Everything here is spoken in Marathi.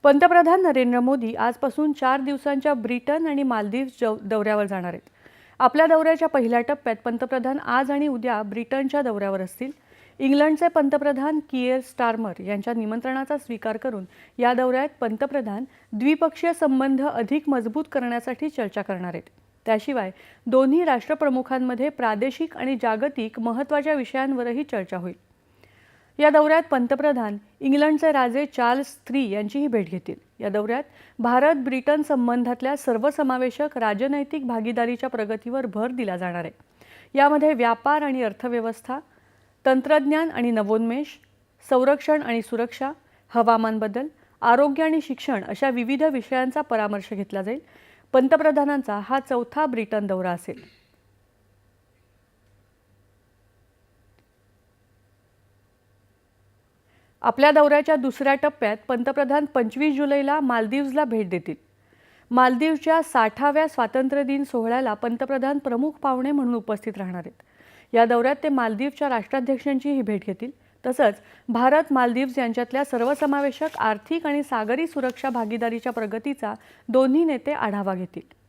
पंतप्रधान नरेंद्र मोदी आजपासून 4 दिवसांच्या ब्रिटन आणि मालदीव्स दौऱ्यावर जाणार आहेत. आपल्या दौऱ्याच्या पहिल्या टप्प्यात पंतप्रधान आज आणि उद्या ब्रिटनच्या दौऱ्यावर असतील. इंग्लंडचे पंतप्रधान कियर स्टारमर यांच्या निमंत्रणाचा स्वीकार करून या दौऱ्यात पंतप्रधान द्विपक्षीय संबंध अधिक मजबूत करण्यासाठी चर्चा करणार आहेत. त्याशिवाय दोन्ही राष्ट्रप्रमुखांमध्ये प्रादेशिक आणि जागतिक महत्त्वाच्या विषयांवरही चर्चा होईल. या दौऱ्यात पंतप्रधान इंग्लंडचे राजे चार्ल्स III यांचीही भेट घेतील. या दौऱ्यात भारत ब्रिटन संबंधातल्या सर्वसमावेशक राजनैतिक भागीदारीच्या प्रगतीवर भर दिला जाणार आहे. यामध्ये व्यापार आणि अर्थव्यवस्था, तंत्रज्ञान आणि नवोन्मेष, संरक्षण आणि सुरक्षा, हवामान बदल, आरोग्य आणि शिक्षण अशा विविध विषयांचा परामर्श घेतला जाईल. पंतप्रधानांचा हा चौथा ब्रिटन दौरा असेल. आपल्या दौऱ्याच्या दुसऱ्या टप्प्यात पंतप्रधान 25 जुलैला मालदीव्सला भेट देतील. मालदीवच्या 60व्या स्वातंत्र्य दिन सोहळ्याला पंतप्रधान प्रमुख पाहुणे म्हणून उपस्थित राहणार आहेत. या दौऱ्यात ते मालदीवच्या राष्ट्राध्यक्षांचीही भेट घेतील. तसंच भारत मालदीव्स यांच्यातल्या सर्वसमावेशक आर्थिक आणि सागरी सुरक्षा भागीदारीच्या प्रगतीचा दोन्ही नेते आढावा घेतील.